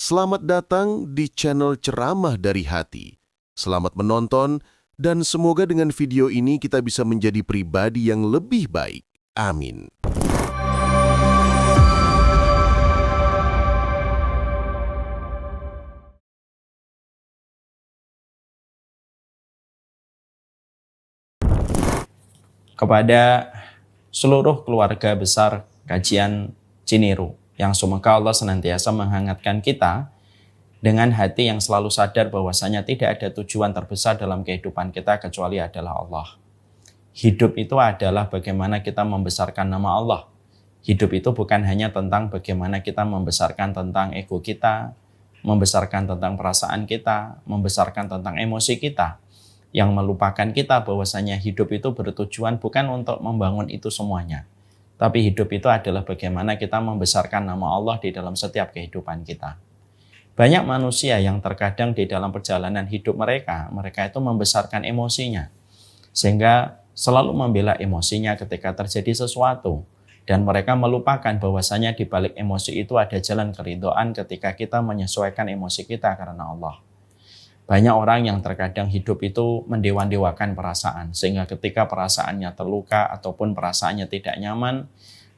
Selamat datang di channel Ceramah dari Hati. Selamat menonton dan semoga dengan video ini kita bisa menjadi pribadi yang lebih baik. Amin. Kepada seluruh keluarga besar kajian Ciniru, yang semoga Allah senantiasa menghangatkan kita dengan hati yang selalu sadar bahwasanya tidak ada tujuan terbesar dalam kehidupan kita kecuali adalah Allah. Hidup itu adalah bagaimana kita membesarkan nama Allah. Hidup itu bukan hanya tentang bagaimana kita membesarkan tentang ego kita, membesarkan tentang perasaan kita, membesarkan tentang emosi kita, yang melupakan kita bahwasanya hidup itu bertujuan bukan untuk membangun itu semuanya. Tapi hidup itu adalah bagaimana kita membesarkan nama Allah di dalam setiap kehidupan kita. Banyak manusia yang terkadang di dalam perjalanan hidup mereka itu membesarkan emosinya. Sehingga selalu membela emosinya ketika terjadi sesuatu. Dan mereka melupakan bahwasanya di balik emosi itu ada jalan keridhaan ketika kita menyesuaikan emosi kita karena Allah. Banyak orang yang terkadang hidup itu mendewa-dewakan perasaan, sehingga ketika perasaannya terluka ataupun perasaannya tidak nyaman,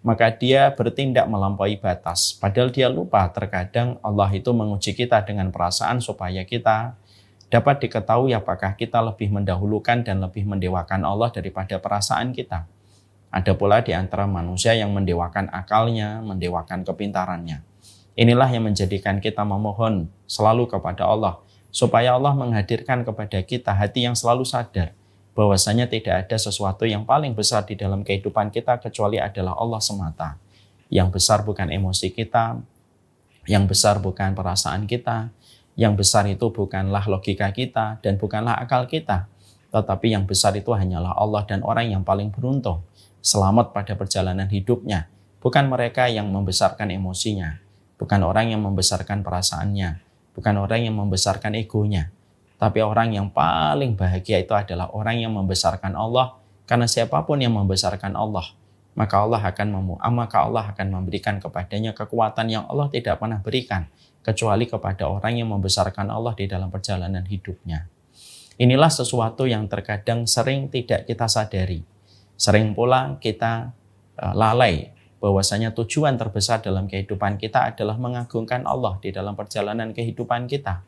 maka dia bertindak melampaui batas. Padahal dia lupa terkadang Allah itu menguji kita dengan perasaan supaya kita dapat diketahui apakah kita lebih mendahulukan dan lebih mendewakan Allah daripada perasaan kita. Ada pula di antara manusia yang mendewakan akalnya, mendewakan kepintarannya. Inilah yang menjadikan kita memohon selalu kepada Allah, supaya Allah menghadirkan kepada kita hati yang selalu sadar bahwasanya tidak ada sesuatu yang paling besar di dalam kehidupan kita kecuali adalah Allah semata. Yang besar bukan emosi kita, yang besar bukan perasaan kita, yang besar itu bukanlah logika kita dan bukanlah akal kita, tetapi yang besar itu hanyalah Allah, dan orang yang paling beruntung selamat pada perjalanan hidupnya bukan mereka yang membesarkan emosinya, bukan orang yang membesarkan perasaannya, bukan orang yang membesarkan egonya, tapi orang yang paling bahagia itu adalah orang yang membesarkan Allah, karena siapapun yang membesarkan Allah, maka Allah akan memberikan kepadanya kekuatan yang Allah tidak pernah berikan, kecuali kepada orang yang membesarkan Allah di dalam perjalanan hidupnya. Inilah sesuatu yang terkadang sering tidak kita sadari. Sering pula kita lalai bahwasanya tujuan terbesar dalam kehidupan kita adalah mengagungkan Allah di dalam perjalanan kehidupan kita.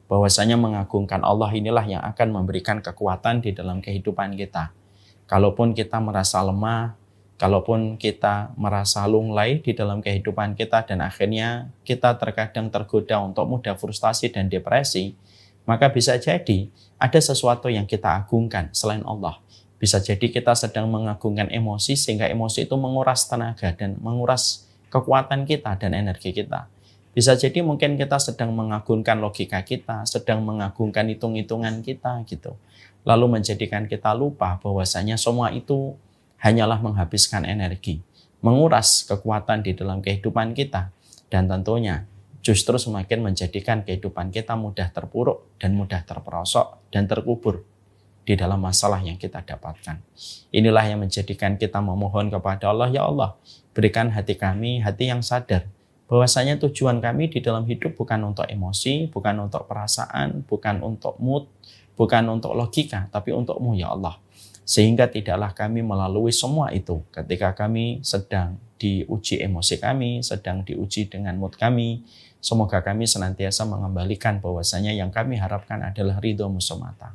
Bahwasanya mengagungkan Allah inilah yang akan memberikan kekuatan di dalam kehidupan kita. Kalaupun kita merasa lemah, kalaupun kita merasa lunglai di dalam kehidupan kita dan akhirnya kita terkadang tergoda untuk mudah frustasi dan depresi, maka bisa jadi ada sesuatu yang kita agungkan selain Allah. Bisa jadi kita sedang mengagungkan emosi sehingga emosi itu menguras tenaga dan menguras kekuatan kita dan energi kita. Bisa jadi mungkin kita sedang mengagungkan logika kita, sedang mengagungkan hitung-hitungan kita gitu. Lalu menjadikan kita lupa bahwasanya semua itu hanyalah menghabiskan energi, menguras kekuatan di dalam kehidupan kita, dan tentunya justru semakin menjadikan kehidupan kita mudah terpuruk dan mudah terperosok dan terkubur di dalam masalah yang kita dapatkan. Inilah yang menjadikan kita memohon kepada Allah, ya Allah, berikan hati kami hati yang sadar bahwasanya tujuan kami di dalam hidup bukan untuk emosi, bukan untuk perasaan, bukan untuk mood, bukan untuk logika, tapi untuk-Mu ya Allah. Sehingga tidaklah kami melalui semua itu ketika kami sedang diuji emosi kami, sedang diuji dengan mood kami. Semoga kami senantiasa mengembalikan bahwasanya yang kami harapkan adalah ridho-Mu semata.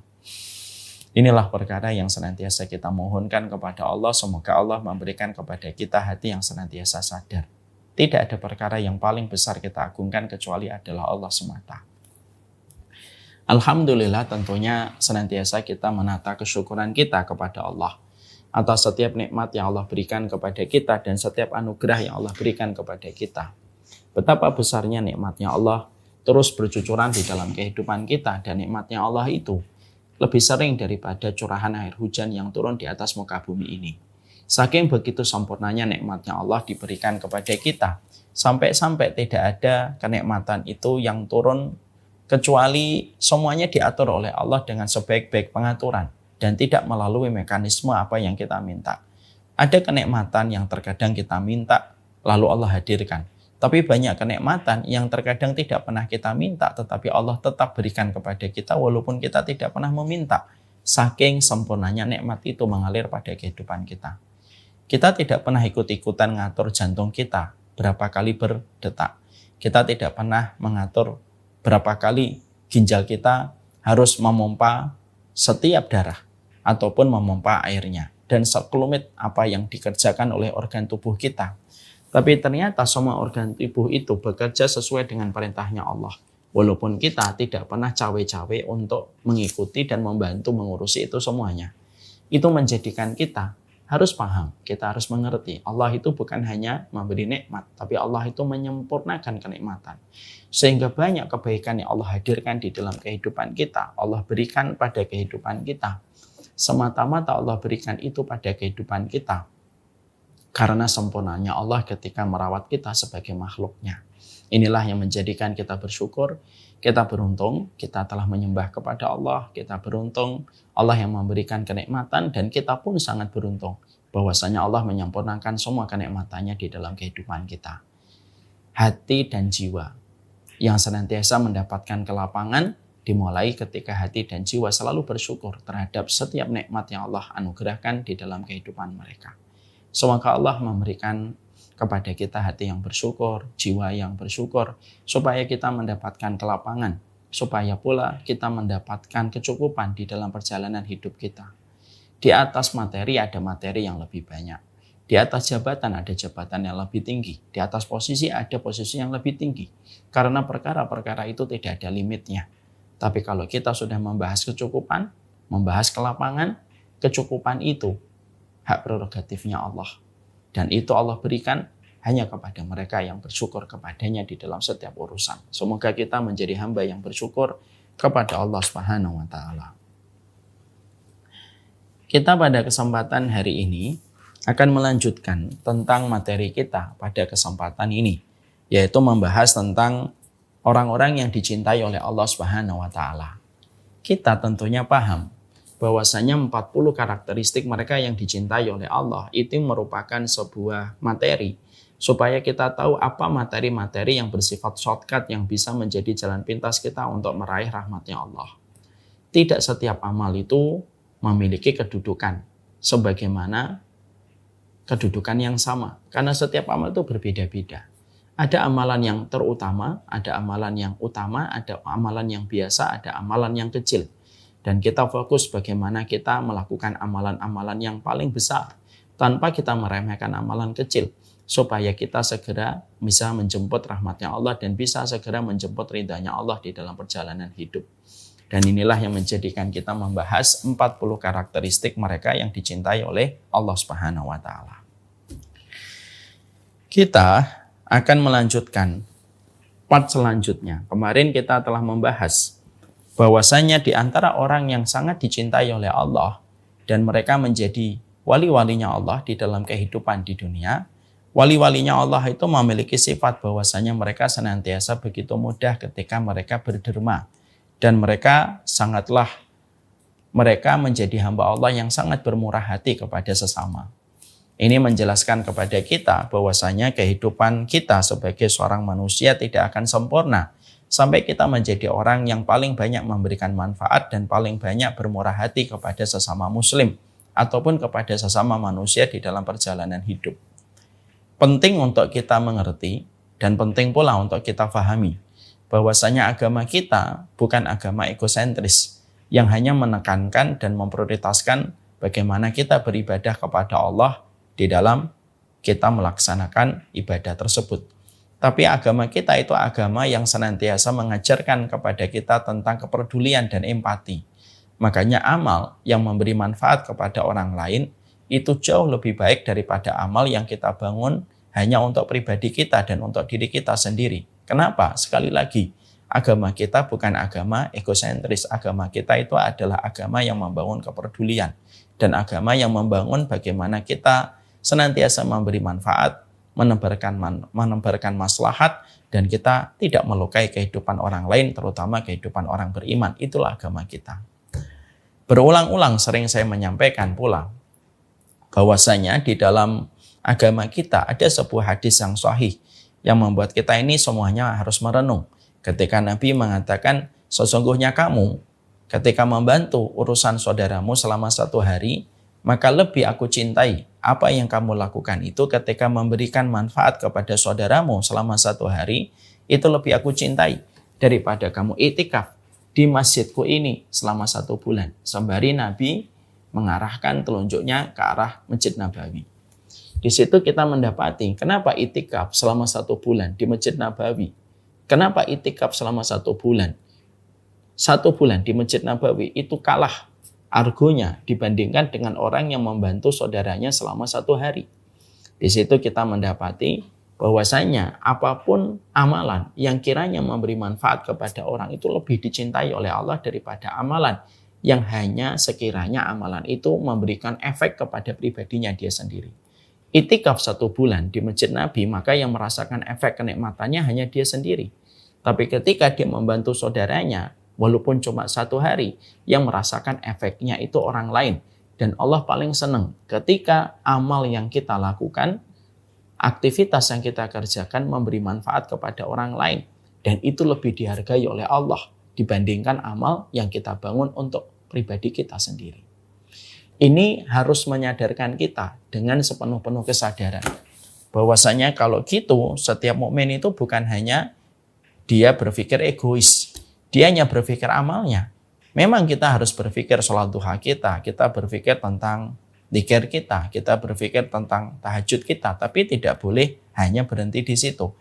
Inilah perkara yang senantiasa kita mohonkan kepada Allah. Semoga Allah memberikan kepada kita hati yang senantiasa sadar. Tidak ada perkara yang paling besar kita agungkan kecuali adalah Allah semata. Alhamdulillah, tentunya senantiasa kita menata kesyukuran kita kepada Allah atas setiap nikmat yang Allah berikan kepada kita dan setiap anugerah yang Allah berikan kepada kita. Betapa besarnya nikmatnya Allah terus bercucuran di dalam kehidupan kita, dan nikmatnya Allah itu lebih sering daripada curahan air hujan yang turun di atas muka bumi ini. Saking begitu sempurnanya nikmatnya Allah diberikan kepada kita, sampai-sampai tidak ada kenikmatan itu yang turun kecuali semuanya diatur oleh Allah dengan sebaik-baik pengaturan dan tidak melalui mekanisme apa yang kita minta. Ada kenikmatan yang terkadang kita minta lalu Allah hadirkan. Tapi banyak kenikmatan yang terkadang tidak pernah kita minta, tetapi Allah tetap berikan kepada kita walaupun kita tidak pernah meminta. Saking sempurnanya nikmat itu mengalir pada kehidupan kita. Kita tidak pernah ikut-ikutan ngatur jantung kita berapa kali berdetak. Kita tidak pernah mengatur berapa kali ginjal kita harus memompa setiap darah ataupun memompa airnya. Dan sekelumit apa yang dikerjakan oleh organ tubuh kita. Tapi ternyata semua organ tubuh itu bekerja sesuai dengan perintahnya Allah. Walaupun kita tidak pernah cawe-cawe untuk mengikuti dan membantu mengurusi itu semuanya. Itu menjadikan kita harus paham, kita harus mengerti. Allah itu bukan hanya memberi nikmat, tapi Allah itu menyempurnakan kenikmatan. Sehingga banyak kebaikan yang Allah hadirkan di dalam kehidupan kita, Allah berikan pada kehidupan kita. Semata-mata Allah berikan itu pada kehidupan kita karena sempurnanya Allah ketika merawat kita sebagai makhluknya. Inilah yang menjadikan kita bersyukur, kita beruntung, kita telah menyembah kepada Allah, kita beruntung Allah yang memberikan kenikmatan, dan kita pun sangat beruntung bahwasanya Allah menyempurnakan semua kenikmatannya di dalam kehidupan kita. Hati dan jiwa yang senantiasa mendapatkan kelapangan dimulai ketika hati dan jiwa selalu bersyukur terhadap setiap nikmat yang Allah anugerahkan di dalam kehidupan mereka. Semoga Allah memberikan kepada kita hati yang bersyukur, jiwa yang bersyukur, supaya kita mendapatkan kelapangan, supaya pula kita mendapatkan kecukupan di dalam perjalanan hidup kita. Di atas materi ada materi yang lebih banyak. Di atas jabatan ada jabatan yang lebih tinggi. Di atas posisi ada posisi yang lebih tinggi. Karena perkara-perkara itu tidak ada limitnya. Tapi kalau kita sudah membahas kecukupan, membahas kelapangan, kecukupan itu hak prerogatifnya Allah. Dan itu Allah berikan hanya kepada mereka yang bersyukur kepadanya di dalam setiap urusan. Semoga kita menjadi hamba yang bersyukur kepada Allah Subhanahu wa Ta'ala. Kita pada kesempatan hari ini akan melanjutkan tentang materi kita pada kesempatan ini, yaitu membahas tentang orang-orang yang dicintai oleh Allah Subhanahu wa Ta'ala. Kita tentunya paham bahwasanya 40 karakteristik mereka yang dicintai oleh Allah itu merupakan sebuah materi supaya kita tahu apa materi-materi yang bersifat shortcut yang bisa menjadi jalan pintas kita untuk meraih rahmatnya Allah. Tidak setiap amal itu memiliki kedudukan sebagaimana kedudukan yang sama, karena setiap amal itu berbeda-beda. Ada amalan yang terutama, ada amalan yang utama, ada amalan yang biasa, ada amalan yang kecil. Dan kita fokus bagaimana kita melakukan amalan-amalan yang paling besar tanpa kita meremehkan amalan kecil, supaya kita segera bisa menjemput rahmatnya Allah dan bisa segera menjemput ridhanya Allah di dalam perjalanan hidup. Dan inilah yang menjadikan kita membahas 40 karakteristik mereka yang dicintai oleh Allah Subhanahu wa Ta'ala. Kita akan melanjutkan part selanjutnya. Kemarin kita telah membahas bahwasanya di antara orang yang sangat dicintai oleh Allah dan mereka menjadi wali-walinya Allah di dalam kehidupan di dunia, wali-walinya Allah itu memiliki sifat bahwasanya mereka senantiasa begitu mudah ketika mereka berderma, dan mereka menjadi hamba Allah yang sangat bermurah hati kepada sesama. Ini menjelaskan kepada kita bahwasanya kehidupan kita sebagai seorang manusia tidak akan sempurna sampai kita menjadi orang yang paling banyak memberikan manfaat dan paling banyak bermurah hati kepada sesama muslim ataupun kepada sesama manusia di dalam perjalanan hidup. Penting untuk kita mengerti dan penting pula untuk kita pahami bahwasanya agama kita bukan agama egosentris yang hanya menekankan dan memprioritaskan bagaimana kita beribadah kepada Allah di dalam kita melaksanakan ibadah tersebut. Tapi agama kita itu agama yang senantiasa mengajarkan kepada kita tentang kepedulian dan empati. Makanya amal yang memberi manfaat kepada orang lain itu jauh lebih baik daripada amal yang kita bangun hanya untuk pribadi kita dan untuk diri kita sendiri. Kenapa? Sekali lagi, agama kita bukan agama egosentris. Agama kita itu adalah agama yang membangun kepedulian dan agama yang membangun bagaimana kita senantiasa memberi manfaat, menebarkan maslahat, dan kita tidak melukai kehidupan orang lain, terutama kehidupan orang beriman. Itulah agama kita. Berulang-ulang sering saya menyampaikan pula bahwasanya di dalam agama kita ada sebuah hadis yang sahih yang membuat kita ini semuanya harus merenung. Ketika Nabi mengatakan, sesungguhnya kamu ketika membantu urusan saudaramu selama 1 hari, maka lebih aku cintai apa yang kamu lakukan itu ketika memberikan manfaat kepada saudaramu selama 1 hari, itu lebih aku cintai daripada kamu itikaf di masjidku ini selama 1 bulan. Sembari Nabi mengarahkan telunjuknya ke arah Masjid Nabawi. Di situ kita mendapati kenapa itikaf selama 1 bulan di Masjid Nabawi. Kenapa itikaf selama 1 bulan? 1 bulan di Masjid Nabawi itu kalah argonya dibandingkan dengan orang yang membantu saudaranya selama 1 hari. Di situ kita mendapati bahwasanya apapun amalan yang kiranya memberi manfaat kepada orang itu lebih dicintai oleh Allah daripada amalan yang hanya sekiranya amalan itu memberikan efek kepada pribadinya dia sendiri. Itikaf 1 bulan di Masjid Nabi, maka yang merasakan efek kenikmatannya hanya dia sendiri. Tapi ketika dia membantu saudaranya, walaupun cuma 1 hari, yang merasakan efeknya itu orang lain. Dan Allah paling senang ketika amal yang kita lakukan, aktivitas yang kita kerjakan memberi manfaat kepada orang lain. Dan itu lebih dihargai oleh Allah dibandingkan amal yang kita bangun untuk pribadi kita sendiri. Ini harus menyadarkan kita dengan sepenuh-penuh kesadaran. Bahwasanya kalau gitu, setiap mukmin itu bukan hanya dia berpikir egois. Dia hanya berpikir amalnya. Memang kita harus berpikir sholat duha kita berpikir tentang zikir kita berpikir tentang tahajud kita, tapi tidak boleh hanya berhenti di situ.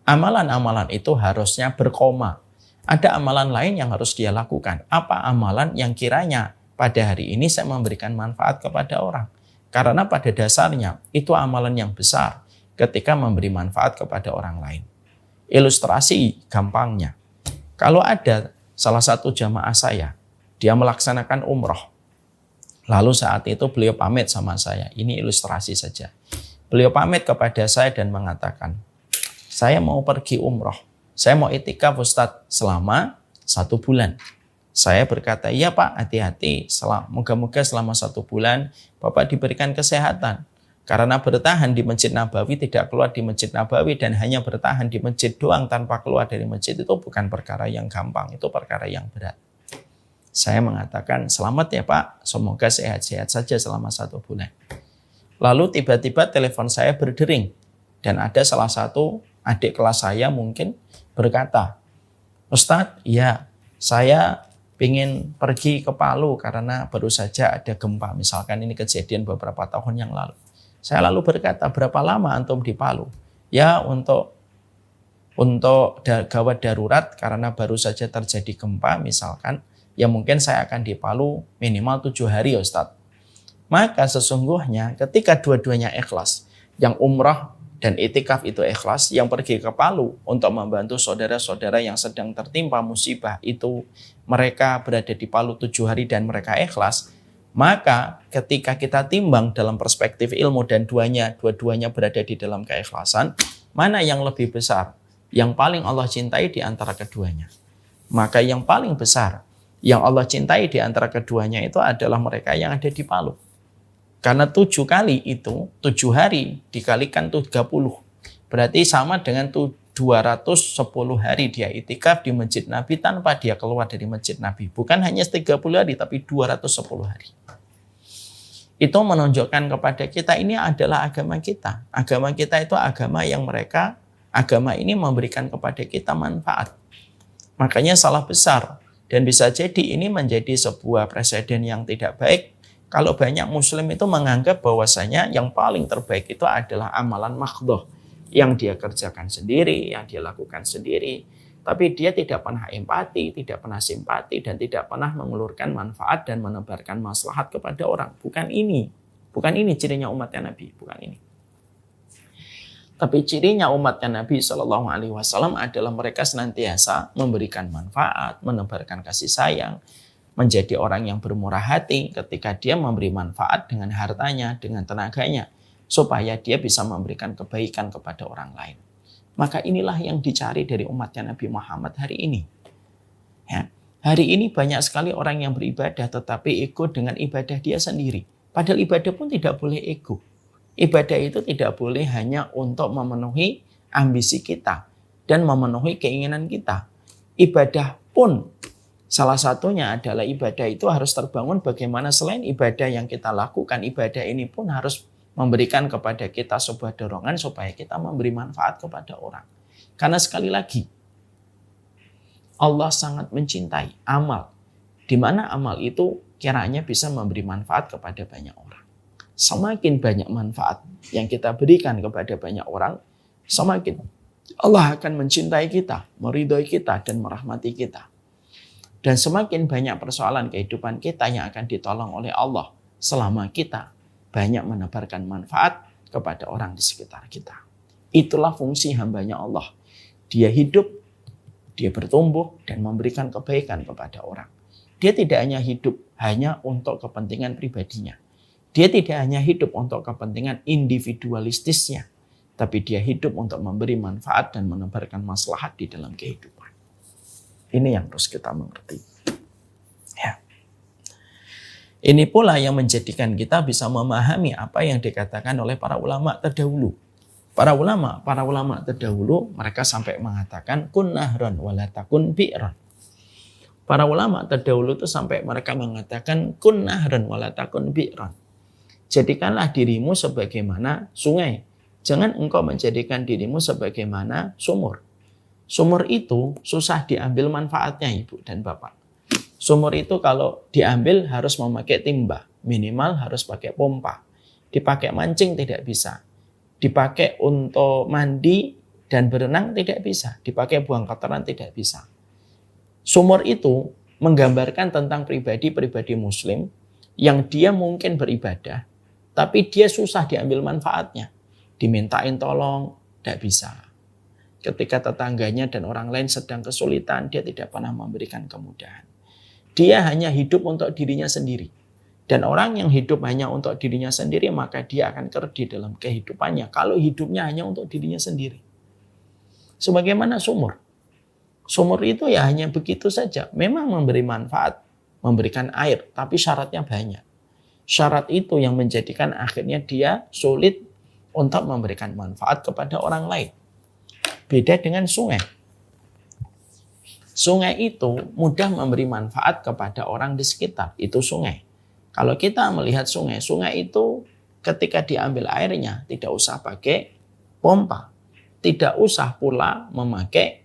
Amalan-amalan itu harusnya berkoma. Ada amalan lain yang harus dia lakukan. Apa amalan yang kiranya pada hari ini saya memberikan manfaat kepada orang? Karena pada dasarnya itu amalan yang besar ketika memberi manfaat kepada orang lain. Ilustrasi gampangnya. Kalau ada salah satu jamaah saya, dia melaksanakan umroh. Lalu saat itu beliau pamit sama saya. Ini ilustrasi saja. Beliau pamit kepada saya dan mengatakan, saya mau pergi umroh. Saya mau itikaf Ustadz selama 1 bulan. Saya berkata, iya Pak, hati-hati. Moga-moga selama 1 bulan Bapak diberikan kesehatan. Karena bertahan di Masjid Nabawi, tidak keluar di Masjid Nabawi, dan hanya bertahan di masjid doang tanpa keluar dari masjid itu bukan perkara yang gampang, itu perkara yang berat. Saya mengatakan, selamat ya Pak, semoga sehat-sehat saja selama 1 bulan. Lalu tiba-tiba telepon saya berdering, dan ada salah satu adik kelas saya mungkin berkata, Ustadz, ya saya ingin pergi ke Palu karena baru saja ada gempa, misalkan ini kejadian beberapa tahun yang lalu. Saya lalu berkata, berapa lama antum di Palu? Ya untuk gawat darurat karena baru saja terjadi gempa misalkan, ya mungkin saya akan di Palu minimal 7 hari Ustadz. Maka sesungguhnya ketika dua-duanya ikhlas, yang umrah dan itikaf itu ikhlas, yang pergi ke Palu untuk membantu saudara-saudara yang sedang tertimpa musibah itu, mereka berada di Palu 7 hari dan mereka ikhlas, maka ketika kita timbang dalam perspektif ilmu dan dua-duanya berada di dalam keikhlasan, mana yang lebih besar? Yang paling Allah cintai di antara keduanya. Maka yang paling besar yang Allah cintai di antara keduanya itu adalah mereka yang ada di Palu. Karena 7 kali itu, 7 hari dikalikan 30. Berarti sama dengan 210 hari dia itikaf di Masjid Nabi tanpa dia keluar dari Masjid Nabi. Bukan hanya 30 hari, tapi 210 hari. Itu menunjukkan kepada kita ini adalah agama kita. Agama kita itu agama yang agama ini memberikan kepada kita manfaat. Makanya salah besar. Dan bisa jadi ini menjadi sebuah presiden yang tidak baik. Kalau banyak muslim itu menganggap bahwasanya yang paling terbaik itu adalah amalan makhdoh. Yang dia kerjakan sendiri, yang dia lakukan sendiri. Tapi dia tidak pernah empati, tidak pernah simpati, dan tidak pernah mengulurkan manfaat dan menebarkan maslahat kepada orang. Bukan ini cirinya umatnya Nabi, bukan ini. Tapi cirinya umatnya Nabi SAW adalah mereka senantiasa memberikan manfaat, menebarkan kasih sayang, menjadi orang yang bermurah hati ketika dia memberi manfaat dengan hartanya, dengan tenaganya, supaya dia bisa memberikan kebaikan kepada orang lain. Maka inilah yang dicari dari umatnya Nabi Muhammad hari ini. Ya, hari ini banyak sekali orang yang beribadah tetapi ego dengan ibadah dia sendiri. Padahal ibadah pun tidak boleh ego. Ibadah itu tidak boleh hanya untuk memenuhi ambisi kita dan memenuhi keinginan kita. Ibadah pun salah satunya adalah ibadah itu harus terbangun bagaimana selain ibadah yang kita lakukan, ibadah ini pun harus memberikan kepada kita sebuah dorongan supaya kita memberi manfaat kepada orang. Karena sekali lagi, Allah sangat mencintai amal, di mana amal itu kiranya bisa memberi manfaat kepada banyak orang. Semakin banyak manfaat yang kita berikan kepada banyak orang, semakin Allah akan mencintai kita, meridhoi kita, dan merahmati kita. Dan semakin banyak persoalan kehidupan kita yang akan ditolong oleh Allah selama kita banyak menebarkan manfaat kepada orang di sekitar kita. Itulah fungsi hambanya Allah. Dia hidup, dia bertumbuh, dan memberikan kebaikan kepada orang. Dia tidak hanya hidup hanya untuk kepentingan pribadinya. Dia tidak hanya hidup untuk kepentingan individualistisnya, tapi dia hidup untuk memberi manfaat dan menebarkan maslahat di dalam kehidupan. Ini yang harus kita mengerti. Ya. Ini pula yang menjadikan kita bisa memahami apa yang dikatakan oleh para ulama terdahulu. Para ulama terdahulu mereka sampai mengatakan kun nahron wala takun bi'ron. Para ulama terdahulu itu sampai mereka mengatakan kun nahron wala takun bi'ron. Jadikanlah dirimu sebagaimana sungai. Jangan engkau menjadikan dirimu sebagaimana sumur. Sumur itu susah diambil manfaatnya, Ibu dan Bapak. Sumur itu kalau diambil harus memakai timba. Minimal harus pakai pompa. Dipakai mancing tidak bisa. Dipakai untuk mandi dan berenang tidak bisa. Dipakai buang kotoran tidak bisa. Sumur itu menggambarkan tentang pribadi-pribadi muslim yang dia mungkin beribadah, tapi dia susah diambil manfaatnya. Dimintain tolong, tidak bisa. Ketika tetangganya dan orang lain sedang kesulitan, dia tidak pernah memberikan kemudahan. Dia hanya hidup untuk dirinya sendiri. Dan orang yang hidup hanya untuk dirinya sendiri, maka dia akan kerdi dalam kehidupannya. Kalau hidupnya hanya untuk dirinya sendiri. Sebagaimana sumur. Sumur itu ya hanya begitu saja. Memang memberi manfaat, memberikan air, tapi syaratnya banyak. Syarat itu yang menjadikan akhirnya dia sulit untuk memberikan manfaat kepada orang lain. Beda dengan sungai. Sungai itu mudah memberi manfaat kepada orang di sekitar. Itu sungai. Kalau kita melihat sungai, sungai itu ketika diambil airnya tidak usah pakai pompa. Tidak usah pula memakai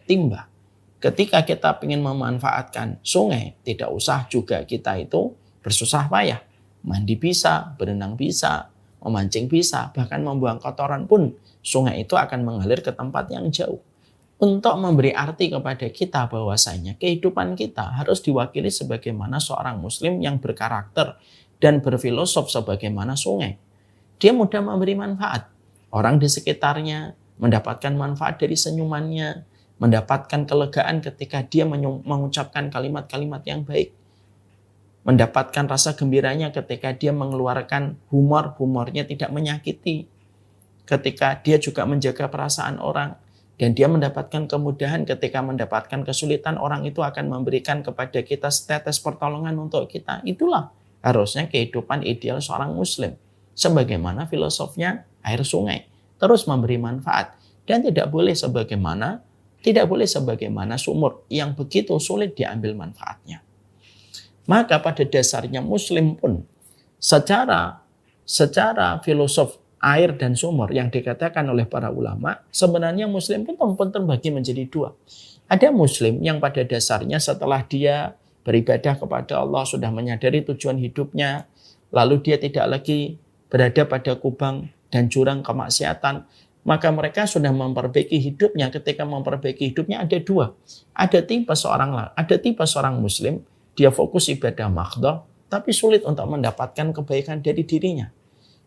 timba. Ketika kita ingin memanfaatkan sungai, tidak usah juga kita itu bersusah payah. Mandi bisa, berenang bisa, memancing bisa, bahkan membuang kotoran pun sungai itu akan mengalir ke tempat yang jauh. Untuk memberi arti kepada kita bahwasanya kehidupan kita harus diwakili sebagaimana seorang muslim yang berkarakter dan berfilosof sebagaimana sungai. Dia mudah memberi manfaat. Orang di sekitarnya mendapatkan manfaat dari senyumannya, mendapatkan kelegaan ketika dia mengucapkan kalimat-kalimat yang baik. Mendapatkan rasa gembiranya ketika dia mengeluarkan humornya tidak menyakiti. Ketika dia juga menjaga perasaan orang. Dan dia mendapatkan kemudahan ketika mendapatkan kesulitan, orang itu akan memberikan kepada kita setetes pertolongan untuk kita. Itulah harusnya kehidupan ideal seorang muslim. Sebagaimana filosofnya air sungai. Terus memberi manfaat. Dan tidak boleh sebagaimana sumur yang begitu sulit diambil manfaatnya. Maka pada dasarnya muslim pun secara filosof air dan sumur yang dikatakan oleh para ulama, sebenarnya muslim pun terbagi menjadi dua. Ada muslim yang pada dasarnya setelah dia beribadah kepada Allah, sudah menyadari tujuan hidupnya, lalu dia tidak lagi berada pada kubang dan jurang kemaksiatan, maka mereka sudah memperbaiki hidupnya. Ketika memperbaiki hidupnya ada dua. Ada tipe seorang muslim, dia fokus ibadah maghdah, tapi sulit untuk mendapatkan kebaikan dari dirinya.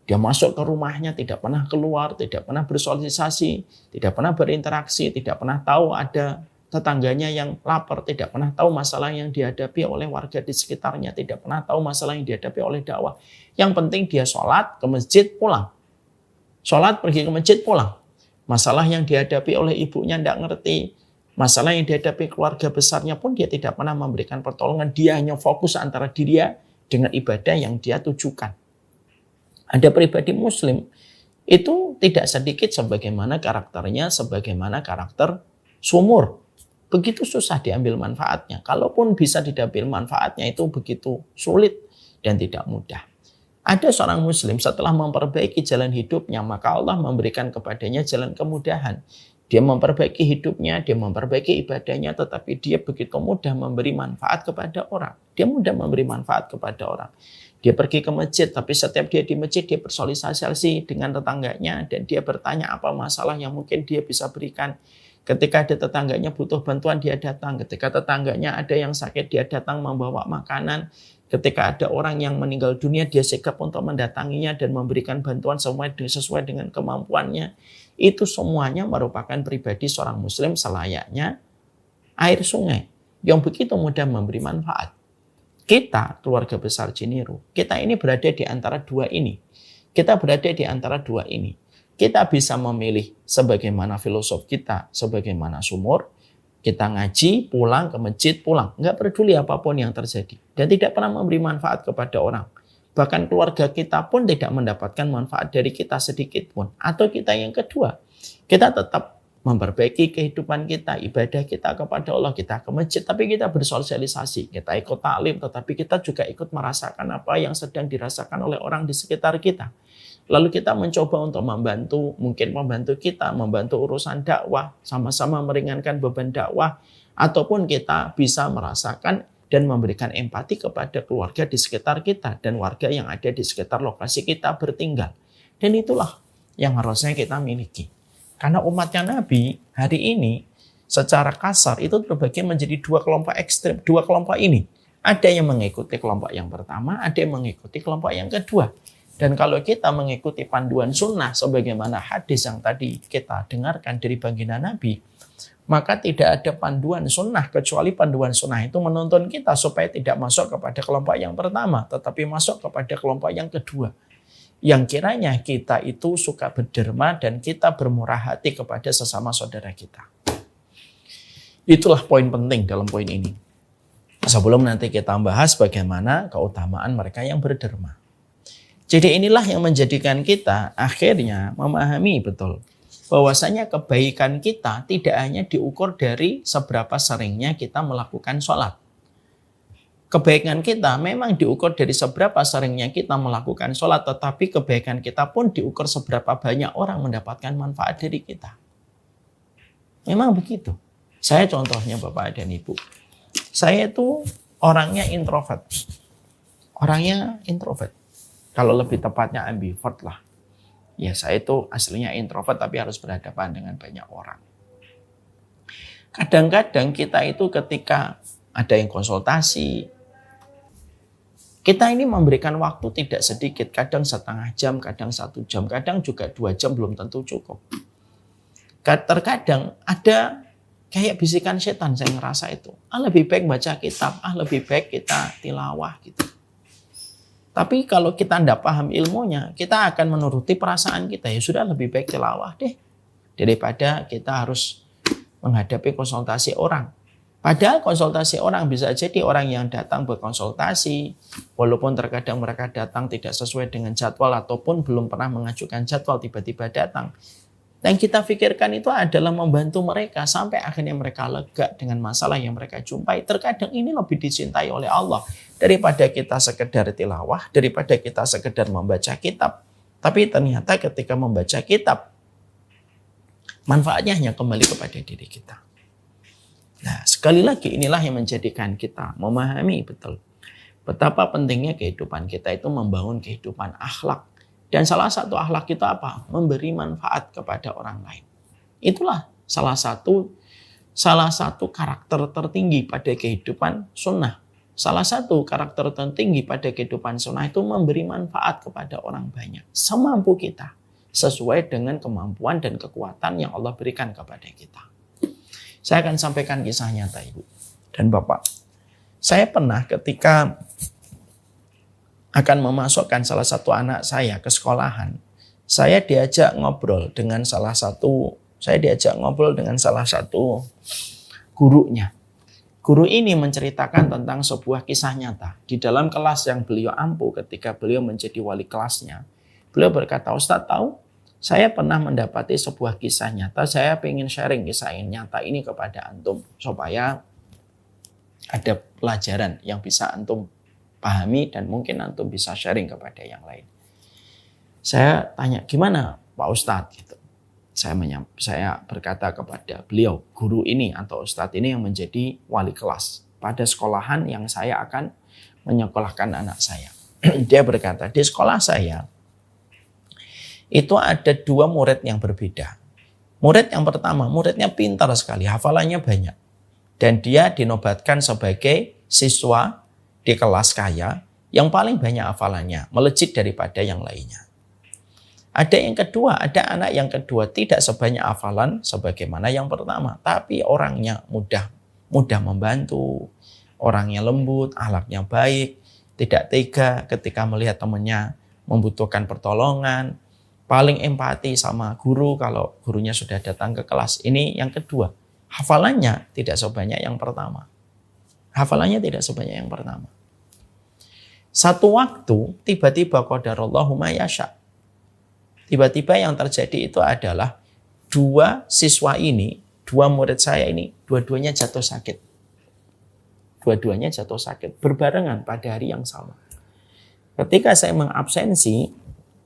Dia masuk ke rumahnya, tidak pernah keluar, tidak pernah bersosialisasi, tidak pernah berinteraksi, tidak pernah tahu ada tetangganya yang lapar, tidak pernah tahu masalah yang dihadapi oleh warga di sekitarnya, tidak pernah tahu masalah yang dihadapi oleh dakwah. Yang penting dia sholat, ke masjid, pulang. Sholat, pergi ke masjid, pulang. Masalah yang dihadapi oleh ibunya tidak ngerti. Masalah yang dihadapi keluarga besarnya pun dia tidak pernah memberikan pertolongan. Dia hanya fokus antara diri dengan ibadah yang dia tujukan. Ada pribadi muslim, itu tidak sedikit sebagaimana karakternya, sebagaimana karakter sumur. Begitu susah diambil manfaatnya. Kalaupun bisa diambil manfaatnya itu begitu sulit dan tidak mudah. Ada seorang muslim setelah memperbaiki jalan hidupnya, maka Allah memberikan kepadanya jalan kemudahan. Dia memperbaiki hidupnya, dia memperbaiki ibadahnya, tetapi dia begitu mudah memberi manfaat kepada orang. Dia mudah memberi manfaat kepada orang. Dia pergi ke masjid, tapi setiap dia di masjid, dia bersosialisasi dengan tetangganya, dan dia bertanya apa masalah yang mungkin dia bisa berikan. Ketika ada tetangganya butuh bantuan, dia datang. Ketika tetangganya ada yang sakit, dia datang membawa makanan. Ketika ada orang yang meninggal dunia, dia sigap untuk mendatanginya dan memberikan bantuan sesuai dengan kemampuannya. Itu semuanya merupakan pribadi seorang muslim selayaknya air sungai yang begitu mudah memberi manfaat. Kita, keluarga besar Ciniru, kita ini berada di antara dua ini. Kita berada di antara dua ini. Kita bisa memilih sebagaimana filosof kita, sebagaimana sumur. Kita ngaji, pulang ke masjid, pulang. Nggak peduli apapun yang terjadi. Dan tidak pernah memberi manfaat kepada orang. Bahkan keluarga kita pun tidak mendapatkan manfaat dari kita sedikit pun. Atau kita yang kedua, kita tetap memperbaiki kehidupan kita, ibadah kita kepada Allah, kita ke masjid, tapi kita bersosialisasi, kita ikut taklim, tetapi kita juga ikut merasakan apa yang sedang dirasakan oleh orang di sekitar kita. Lalu kita mencoba untuk membantu, mungkin membantu kita, membantu urusan dakwah, sama-sama meringankan beban dakwah, ataupun kita bisa merasakan dan memberikan empati kepada keluarga di sekitar kita dan warga yang ada di sekitar lokasi kita bertinggal. Dan itulah yang harusnya kita miliki. Karena umatnya Nabi hari ini secara kasar itu terbagi menjadi dua kelompok ekstrem, dua kelompok ini. Ada yang mengikuti kelompok yang pertama, ada yang mengikuti kelompok yang kedua. Dan kalau kita mengikuti panduan sunnah sebagaimana hadis yang tadi kita dengarkan dari baginda Nabi, maka tidak ada panduan sunnah kecuali panduan sunnah itu menuntun kita supaya tidak masuk kepada kelompok yang pertama, tetapi masuk kepada kelompok yang kedua. Yang kiranya kita itu suka berderma dan kita bermurah hati kepada sesama saudara kita. Itulah poin penting dalam poin ini. Sebelum nanti kita bahas bagaimana keutamaan mereka yang berderma. Jadi inilah yang menjadikan kita akhirnya memahami betul bahwasanya kebaikan kita tidak hanya diukur dari seberapa seringnya kita melakukan sholat. Kebaikan kita memang diukur dari seberapa seringnya kita melakukan sholat, tetapi kebaikan kita pun diukur seberapa banyak orang mendapatkan manfaat dari kita. Memang begitu. Saya contohnya Bapak dan Ibu. Saya itu orangnya introvert. Orangnya introvert. Kalau lebih tepatnya ambivert lah. Ya saya itu aslinya introvert tapi harus berhadapan dengan banyak orang. Kadang-kadang kita itu ketika ada yang konsultasi, kita ini memberikan waktu tidak sedikit, kadang setengah jam, kadang 1 jam, kadang juga 2 jam belum tentu cukup. Terkadang ada kayak bisikan setan, saya ngerasa itu. Lebih baik baca kitab, lebih baik kita tilawah gitu. Tapi kalau kita tidak paham ilmunya, kita akan menuruti perasaan kita. Ya sudah lebih baik tilawah deh. Daripada kita harus menghadapi konsultasi orang. Padahal konsultasi orang bisa jadi orang yang datang berkonsultasi, walaupun terkadang mereka datang tidak sesuai dengan jadwal ataupun belum pernah mengajukan jadwal tiba-tiba datang. Dan kita pikirkan itu adalah membantu mereka sampai akhirnya mereka lega dengan masalah yang mereka jumpai. Terkadang ini lebih dicintai oleh Allah daripada kita sekedar tilawah, daripada kita sekedar membaca kitab. Tapi ternyata ketika membaca kitab, manfaatnya hanya kembali kepada diri kita. Nah, sekali lagi inilah yang menjadikan kita memahami betul betapa pentingnya kehidupan kita itu membangun kehidupan akhlak. Dan salah satu akhlak kita apa? Memberi manfaat kepada orang lain. Itulah salah satu karakter tertinggi pada kehidupan sunnah. Salah satu karakter tertinggi pada kehidupan sunnah itu memberi manfaat kepada orang banyak. Semampu kita. Sesuai dengan kemampuan dan kekuatan yang Allah berikan kepada kita. Saya akan sampaikan kisah nyata Ibu dan Bapak. Saya pernah ketika akan memasukkan salah satu anak saya ke sekolahan, saya diajak ngobrol dengan salah satu gurunya. Guru ini menceritakan tentang sebuah kisah nyata. Di dalam kelas yang beliau ampu ketika beliau menjadi wali kelasnya, beliau berkata, "Ustadz tahu, Saya pernah mendapati sebuah kisah nyata, saya ingin sharing kisah yang nyata ini kepada antum supaya ada pelajaran yang bisa antum pahami dan mungkin antum bisa sharing kepada yang lain. Saya tanya, gimana Pak Ustadz? Gitu. Saya berkata kepada beliau, guru ini atau Ustadz ini yang menjadi wali kelas pada sekolahan yang saya akan menyekolahkan anak saya. Dia berkata, di sekolah saya itu ada 2 murid yang berbeda. Murid yang pertama, muridnya pintar sekali, hafalannya banyak. Dan dia dinobatkan sebagai siswa di kelas kaya yang paling banyak hafalannya, melejit daripada yang lainnya. Ada yang kedua, ada anak yang kedua tidak sebanyak hafalan sebagaimana yang pertama, tapi orangnya mudah membantu, orangnya lembut, akhlaknya baik, tidak tega ketika melihat temannya membutuhkan pertolongan, paling empati sama guru kalau gurunya sudah datang ke kelas. Ini yang kedua, hafalannya tidak sebanyak yang pertama. Hafalannya tidak sebanyak yang pertama. Satu waktu tiba-tiba qadarallahu ma yasha. Tiba-tiba yang terjadi itu adalah 2 siswa ini, 2 murid saya ini, dua-duanya jatuh sakit. Dua-duanya jatuh sakit berbarengan pada hari yang sama. Ketika saya mengabsensi,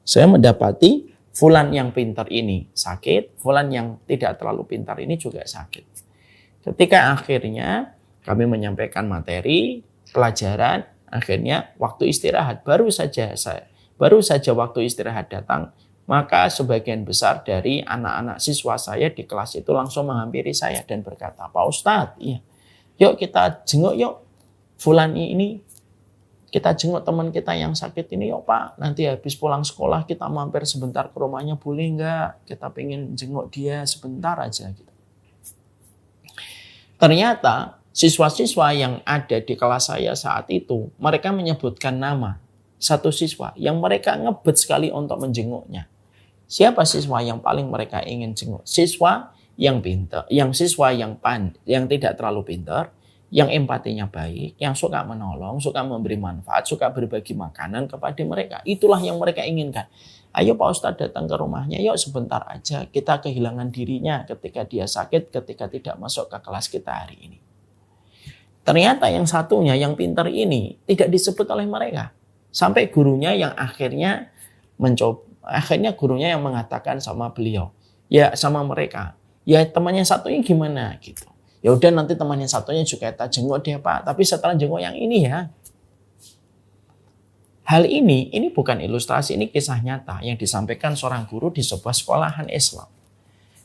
saya mendapati fulan yang pintar ini sakit, fulan yang tidak terlalu pintar ini juga sakit. Ketika akhirnya kami menyampaikan materi, pelajaran, akhirnya waktu istirahat, baru saja waktu istirahat datang, maka sebagian besar dari anak-anak siswa saya di kelas itu langsung menghampiri saya dan berkata, Pak Ustadz, iya, yuk kita jenguk yuk fulan ini, kita jenguk teman kita yang sakit ini yuk Pak, nanti habis pulang sekolah kita mampir sebentar ke rumahnya boleh enggak? Kita pengen jenguk dia sebentar aja gitu. Ternyata siswa-siswa yang ada di kelas saya saat itu, mereka menyebutkan nama satu siswa yang mereka ngebet sekali untuk menjenguknya. Siapa siswa yang paling mereka ingin jenguk? Siswa yang pintar, yang tidak terlalu pintar, yang empatinya baik, yang suka menolong, suka memberi manfaat, suka berbagi makanan kepada mereka. Itulah yang mereka inginkan. Ayo Pak Ustadz datang ke rumahnya, yuk sebentar aja. Kita kehilangan dirinya ketika dia sakit, ketika tidak masuk ke kelas kita hari ini. Ternyata yang satunya, yang pintar ini tidak disebut oleh mereka. Sampai gurunya yang akhirnya gurunya yang mengatakan sama beliau, ya sama mereka, ya temannya satunya gimana gitu. Ya udah nanti temannya satunya juga kita jenguk dia Pak, tapi setelah jenguk yang ini ya. Hal ini bukan ilustrasi, ini kisah nyata yang disampaikan seorang guru di sebuah sekolahan Islam.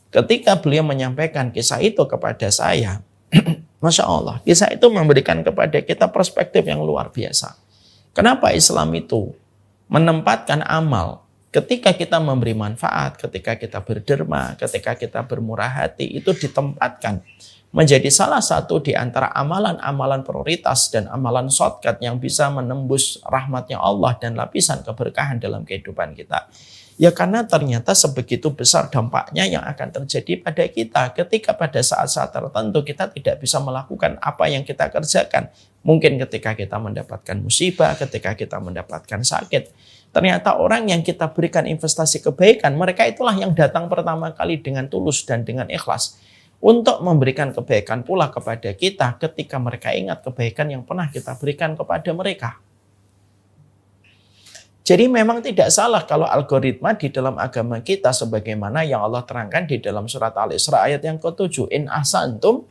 Ketika beliau menyampaikan kisah itu kepada saya, Masya Allah, kisah itu memberikan kepada kita perspektif yang luar biasa. Kenapa Islam itu menempatkan amal ketika kita memberi manfaat, ketika kita berderma, ketika kita bermurah hati, itu ditempatkan menjadi salah satu di antara amalan-amalan prioritas dan amalan shortcut yang bisa menembus rahmatnya Allah dan lapisan keberkahan dalam kehidupan kita. Ya karena ternyata sebegitu besar dampaknya yang akan terjadi pada kita ketika pada saat-saat tertentu kita tidak bisa melakukan apa yang kita kerjakan. Mungkin ketika kita mendapatkan musibah, ketika kita mendapatkan sakit. Ternyata orang yang kita berikan investasi kebaikan, mereka itulah yang datang pertama kali dengan tulus dan dengan ikhlas untuk memberikan kebaikan pula kepada kita ketika mereka ingat kebaikan yang pernah kita berikan kepada mereka. Jadi memang tidak salah kalau algoritma di dalam agama kita sebagaimana yang Allah terangkan di dalam surat Al-Isra ayat yang ke-7. In ahsantum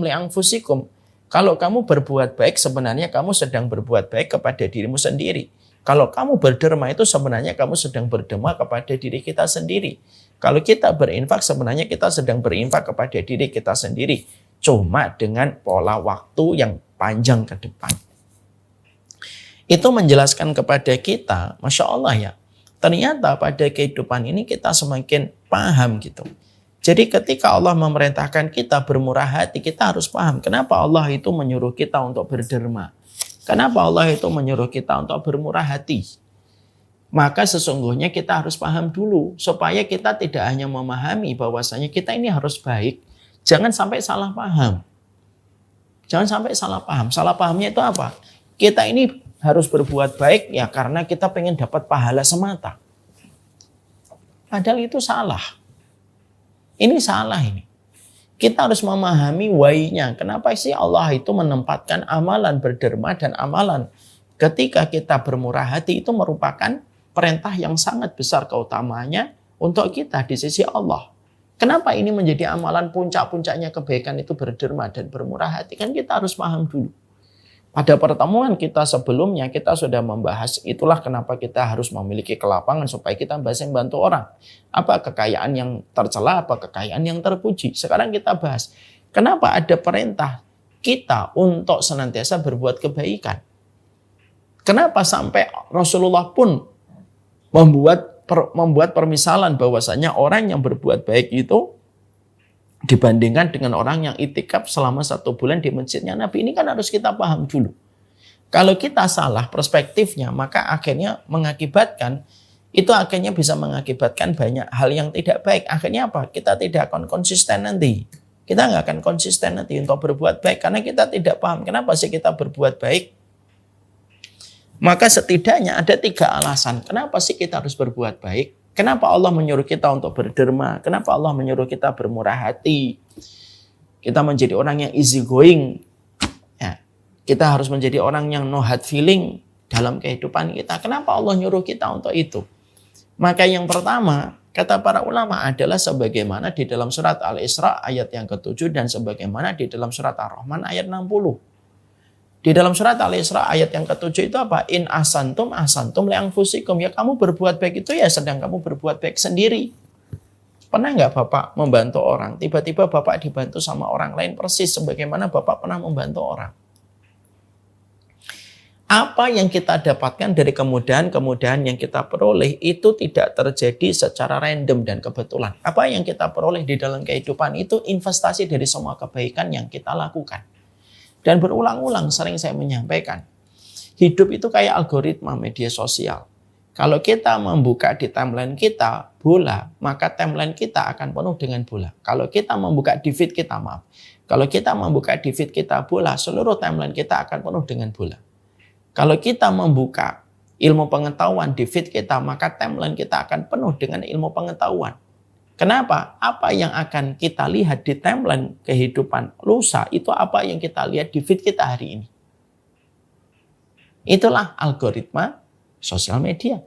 li anfusikum. Kalau kamu berbuat baik sebenarnya kamu sedang berbuat baik kepada dirimu sendiri. Kalau kamu berderma itu sebenarnya kamu sedang berderma kepada diri kita sendiri. Kalau kita berinfak sebenarnya kita sedang berinfak kepada diri kita sendiri. Cuma dengan pola waktu yang panjang ke depan. Itu menjelaskan kepada kita, Masya Allah ya, ternyata pada kehidupan ini kita semakin paham gitu. Jadi ketika Allah memerintahkan kita bermurah hati, kita harus paham kenapa Allah itu menyuruh kita untuk berderma. Kenapa Allah itu menyuruh kita untuk bermurah hati. Maka sesungguhnya kita harus paham dulu, supaya kita tidak hanya memahami bahwasanya kita ini harus baik. Jangan sampai salah paham. Jangan sampai salah paham. Salah pahamnya itu apa? Kita ini harus berbuat baik ya karena kita pengen dapat pahala semata. Padahal itu salah. Ini salah ini. Kita harus memahami why-nya. Kenapa sih Allah itu menempatkan amalan berderma dan amalan ketika kita bermurah hati itu merupakan perintah yang sangat besar keutamaannya untuk kita di sisi Allah. Kenapa ini menjadi amalan puncak-puncaknya kebaikan itu berderma dan bermurah hati? Kan kita harus paham dulu. Pada pertemuan kita sebelumnya kita sudah membahas itulah kenapa kita harus memiliki kelapangan supaya kita bisa membantu orang. Apa kekayaan yang tercela, apa kekayaan yang terpuji. Sekarang kita bahas kenapa ada perintah kita untuk senantiasa berbuat kebaikan. Kenapa sampai Rasulullah pun membuat permisalan bahwasanya orang yang berbuat baik itu dibandingkan dengan orang yang itikaf selama 1 bulan di masjidnya Nabi. Ini kan harus kita paham dulu. Kalau kita salah perspektifnya, maka akhirnya bisa mengakibatkan banyak hal yang tidak baik. Akhirnya apa? Kita tidak akan konsisten nanti. Kita nggak akan konsisten nanti untuk berbuat baik. Karena kita tidak paham kenapa sih kita berbuat baik. Maka setidaknya ada 3 alasan. Kenapa sih kita harus berbuat baik? Kenapa Allah menyuruh kita untuk berderma? Kenapa Allah menyuruh kita bermurah hati? Kita menjadi orang yang easy going. Ya, kita harus menjadi orang yang no hard feeling dalam kehidupan kita. Kenapa Allah nyuruh kita untuk itu? Maka yang pertama, kata para ulama adalah sebagaimana di dalam surat Al-Isra ayat yang ke-7 dan sebagaimana di dalam surat Ar-Rahman ayat 60. Di dalam surat Al-Isra ayat yang ke-7 itu apa? In asantum li'anfusikum. Ya kamu berbuat baik itu ya sedang kamu berbuat baik sendiri. Pernah nggak Bapak membantu orang? Tiba-tiba Bapak dibantu sama orang lain persis sebagaimana Bapak pernah membantu orang. Apa yang kita dapatkan dari kemudahan-kemudahan yang kita peroleh itu tidak terjadi secara random dan kebetulan. Apa yang kita peroleh di dalam kehidupan itu investasi dari semua kebaikan yang kita lakukan. Dan berulang-ulang sering saya menyampaikan, hidup itu kayak algoritma media sosial. Kalau kita membuka di timeline kita bola, maka timeline kita akan penuh dengan bola. Kalau kita membuka di feed kita, kalau kita membuka di feed kita bola, seluruh timeline kita akan penuh dengan bola. Kalau kita membuka ilmu pengetahuan di feed kita, maka timeline kita akan penuh dengan ilmu pengetahuan. Kenapa? Apa yang akan kita lihat di timeline kehidupan lusa, itu apa yang kita lihat di feed kita hari ini. Itulah algoritma sosial media.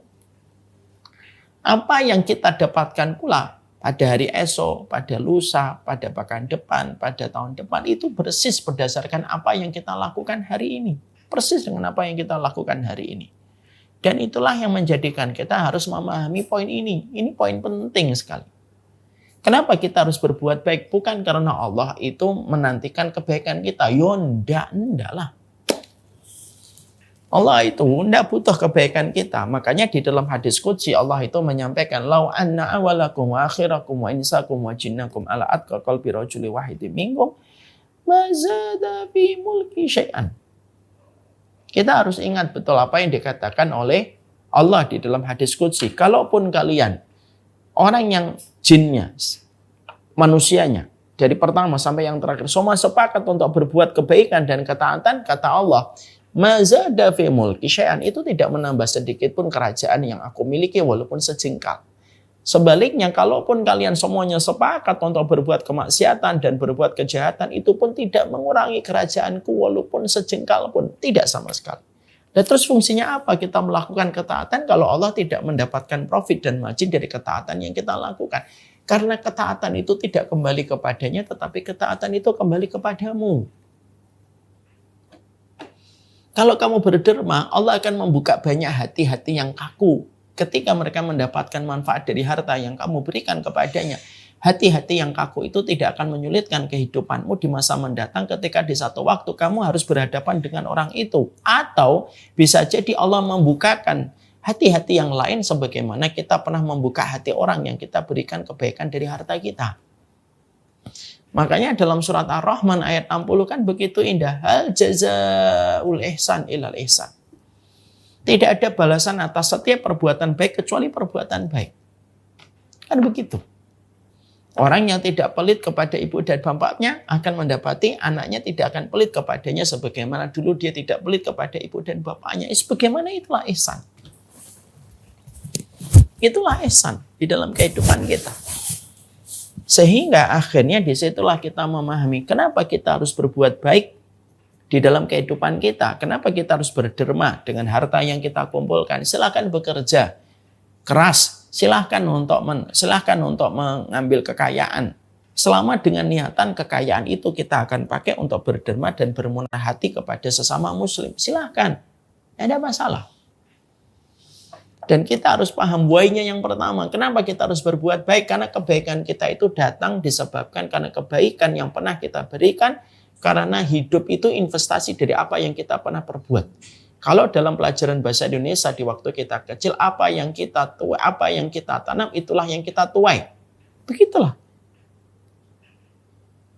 Apa yang kita dapatkan pula pada hari esok, pada lusa, pada pekan depan, pada tahun depan, itu persis berdasarkan apa yang kita lakukan hari ini. Persis dengan apa yang kita lakukan hari ini. Dan itulah yang menjadikan kita harus memahami poin ini. Ini poin penting sekali. Kenapa kita harus berbuat baik? Bukan karena Allah itu menantikan kebaikan kita. Enggak lah. Allah itu enggak butuh kebaikan kita. Makanya di dalam hadis qudsi Allah itu menyampaikan, "Lau anna awalakum wa akhirakum wa insakum wa jinnakum ala atqa qalbi rajuli wahidin minkum ma zada fi mulki syai'an." Kita harus ingat betul apa yang dikatakan oleh Allah di dalam hadis qudsi. Kalaupun kalian orang yang jinnya, manusianya, dari pertama sampai yang terakhir, semua sepakat untuk berbuat kebaikan dan ketaatan, kata Allah, mazada fi mulki syai'an, itu tidak menambah sedikit pun kerajaan yang aku miliki walaupun sejengkal. Sebaliknya, kalaupun kalian semuanya sepakat untuk berbuat kemaksiatan dan berbuat kejahatan, itu pun tidak mengurangi kerajaanku walaupun sejengkal pun, tidak sama sekali. Dan terus fungsinya apa kita melakukan ketaatan kalau Allah tidak mendapatkan profit dan margin dari ketaatan yang kita lakukan? Karena ketaatan itu tidak kembali kepadanya, tetapi ketaatan itu kembali kepadamu. Kalau kamu berderma, Allah akan membuka banyak hati-hati yang kaku. Ketika mereka mendapatkan manfaat dari harta yang kamu berikan kepadanya, hati-hati yang kaku itu tidak akan menyulitkan kehidupanmu di masa mendatang ketika di satu waktu kamu harus berhadapan dengan orang itu. Atau bisa jadi Allah membukakan hati-hati yang lain sebagaimana kita pernah membuka hati orang yang kita berikan kebaikan dari harta kita. Makanya dalam surat Ar-Rahman ayat 60 kan begitu indah. Hal jazaul ihsan ilal ihsan. Tidak ada balasan atas setiap perbuatan baik kecuali perbuatan baik. Kan begitu. Orang yang tidak pelit kepada ibu dan bapaknya akan mendapati anaknya tidak akan pelit kepadanya sebagaimana dulu dia tidak pelit kepada ibu dan bapaknya. Sebagaimana itulah ihsan. Itulah ihsan di dalam kehidupan kita. Sehingga akhirnya disitulah kita memahami kenapa kita harus berbuat baik di dalam kehidupan kita. Kenapa kita harus berderma dengan harta yang kita kumpulkan. Silahkan bekerja keras, silahkan untuk mengambil kekayaan. Selama dengan niatan kekayaan itu kita akan pakai untuk berderma dan bermurah hati kepada sesama muslim. Silahkan, tidak ada masalah. Dan kita harus paham why-nya yang pertama. Kenapa kita harus berbuat baik? Karena kebaikan kita itu datang disebabkan karena kebaikan yang pernah kita berikan. Karena hidup itu investasi dari apa yang kita pernah perbuat. Kalau dalam pelajaran bahasa Indonesia di waktu kita kecil, apa yang kita tanam, itulah yang kita tuai.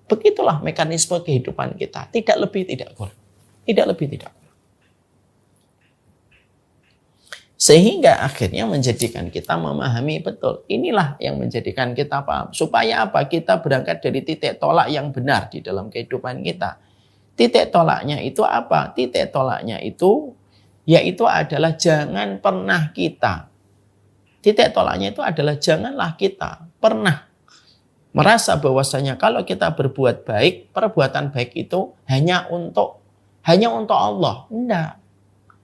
Begitulah mekanisme kehidupan kita. Tidak lebih, tidak kurang. Tidak lebih, tidak kurang. Sehingga akhirnya menjadikan kita memahami betul. Inilah yang menjadikan kita paham. Supaya apa? Kita berangkat dari titik tolak yang benar di dalam kehidupan kita. Titik tolaknya itu apa? Titik tolaknya itu yaitu adalah jangan pernah kita. Titik tolaknya itu adalah janganlah kita pernah merasa bahwasanya kalau kita berbuat baik, perbuatan baik itu hanya untuk Allah. Enggak.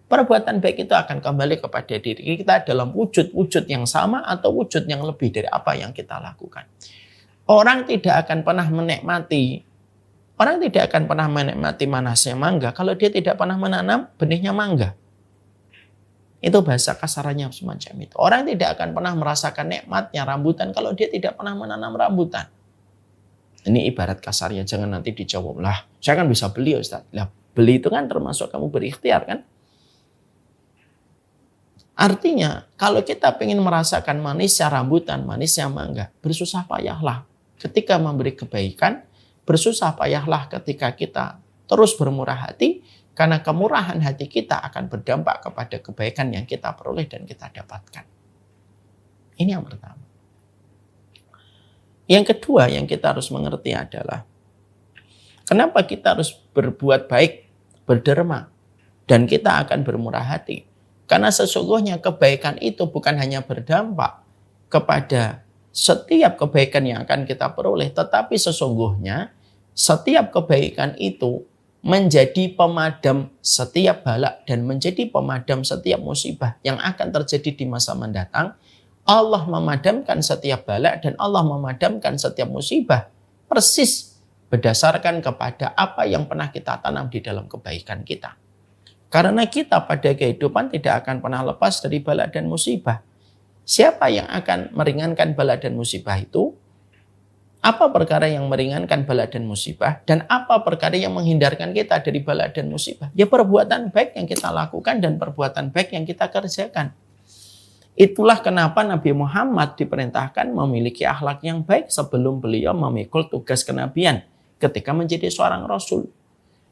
Perbuatan baik itu akan kembali kepada diri kita dalam wujud-wujud yang sama atau wujud yang lebih dari apa yang kita lakukan. Orang tidak akan pernah menikmati manasnya mangga kalau dia tidak pernah menanam benihnya mangga. Itu bahasa kasarannya semacam itu. Orang tidak akan pernah merasakan nikmatnya rambutan kalau dia tidak pernah menanam rambutan. Ini ibarat kasarnya, jangan nanti dijawab, lah saya kan bisa beli Ustaz. Lah beli itu kan termasuk kamu berikhtiar kan? Artinya, kalau kita ingin merasakan manisnya rambutan, manisnya mangga, bersusah payahlah ketika memberi kebaikan, bersusah payahlah ketika kita terus bermurah hati, karena kemurahan hati kita akan berdampak kepada kebaikan yang kita peroleh dan kita dapatkan. Ini yang pertama. Yang kedua yang kita harus mengerti adalah, kenapa kita harus berbuat baik, berderma, dan kita akan bermurah hati. Karena sesungguhnya kebaikan itu bukan hanya berdampak kepada setiap kebaikan yang akan kita peroleh, tetapi sesungguhnya setiap kebaikan itu menjadi pemadam setiap bala dan menjadi pemadam setiap musibah yang akan terjadi di masa mendatang. Allah memadamkan setiap bala dan Allah memadamkan setiap musibah persis berdasarkan kepada apa yang pernah kita tanam di dalam kebaikan kita. Karena kita pada kehidupan tidak akan pernah lepas dari bala dan musibah. Siapa yang akan meringankan bala dan musibah itu? Apa perkara yang meringankan bala dan musibah? Dan apa perkara yang menghindarkan kita dari bala dan musibah? Ya perbuatan baik yang kita lakukan dan perbuatan baik yang kita kerjakan. Itulah kenapa Nabi Muhammad diperintahkan memiliki akhlak yang baik sebelum beliau memikul tugas kenabian ketika menjadi seorang Rasul.